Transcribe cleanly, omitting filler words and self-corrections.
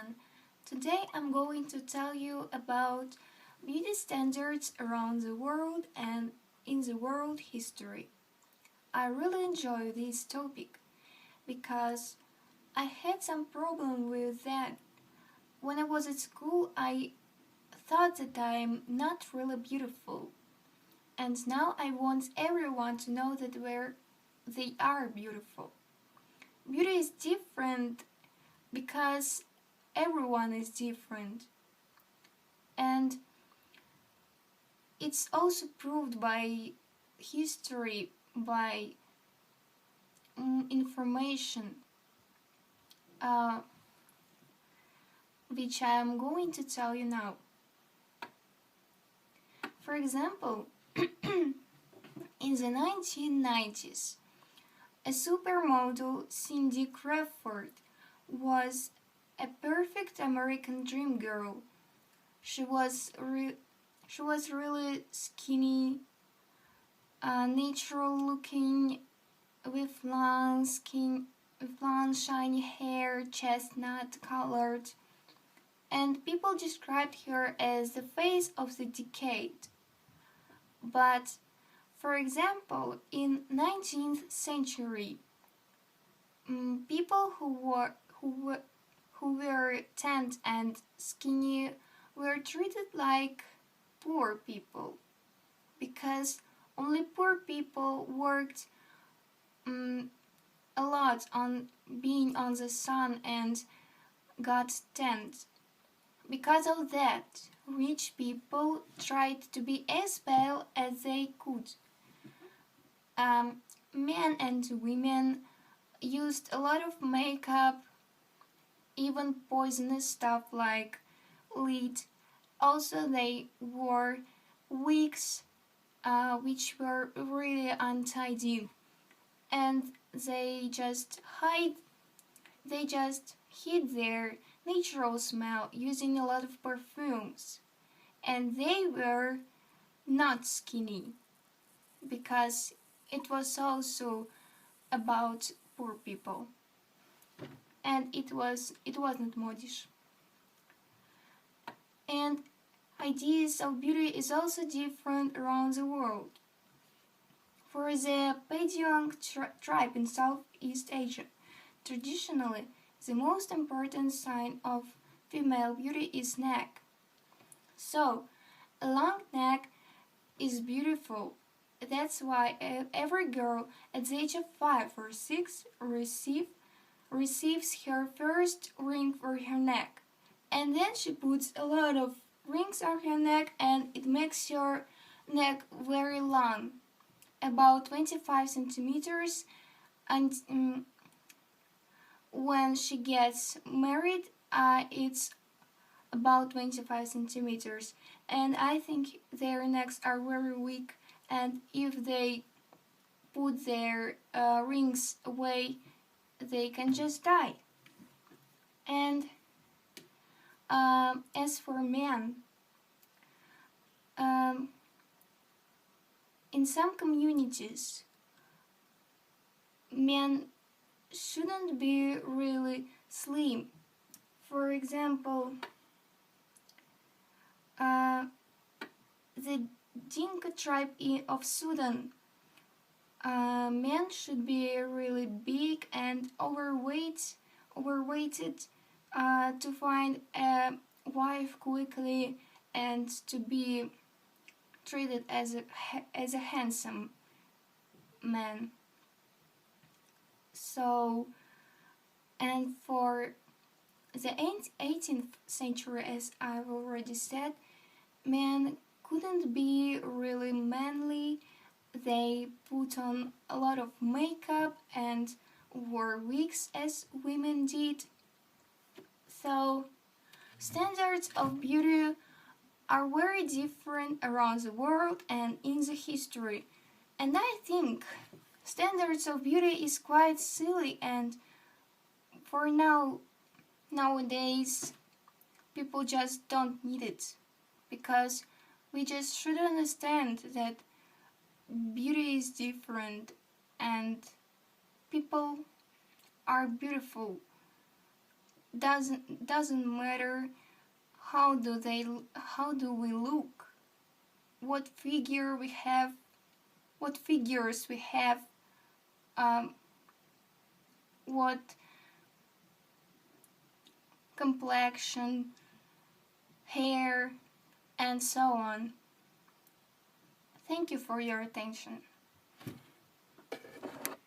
everyone. Today I'm going to tell you about beauty standards around the world and in the world history. I really enjoy this topic because I had some problem with that. When I was at school, I thought that I'm not really beautiful, and now I want everyone to know that they are beautiful. Beauty is different because everyone is different, and it's also proved by history, by information, uh, which I am going to tell you now. For example, in the 1990s, a supermodel, Cindy Crawford, was a perfect American dream girl. She was really skinny, natural looking, with long skin, with long shiny hair, chestnut colored, and people described her as the face of the decade. But, for example, in 19th century, people who were tanned and skinny were treated like poor people because only poor people worked a lot on being on the sun and got tanned. Because of that, rich people tried to be as pale as they could. Men and women used a lot of makeup, even poisonous stuff like lead. Also, they wore wigs, which were really untidy, and they just hid their natural smell using a lot of perfumes. And they were not skinny because it was also about poor people, and it wasn't modish. And ideas of beauty is also different around the world. For the Paidyong tribe in Southeast Asia, traditionally the most important sign of female beauty is neck. So, a long neck is beautiful. That's why every girl at the age of 5 or 6 receives her first ring for her neck. And then she puts a lot of rings on her neck, and it makes her neck very long, about 25 centimeters. And when she gets married, it's about 25 centimeters. And I think their necks are very weak, and if they put their rings away, they can just die. And as for men, in some communities, men shouldn't be really slim. For example, the Dinka tribe of Sudan, men should be really big and overweighted to find a wife quickly and to be treated as a handsome man. So, and for the 18th century, as I've already said, men couldn't be really manly. They put on a lot of makeup and wore wigs as women did. So, standards of beauty are very different around the world and in the history. And I think standards of beauty is quite silly, and for nowadays people just don't need it, because we just should understand that beauty is different and people are beautiful doesn't matter how do we look, what figure we have, what figures we have, um, what complexion, hair, and so on. Thank you for your attention.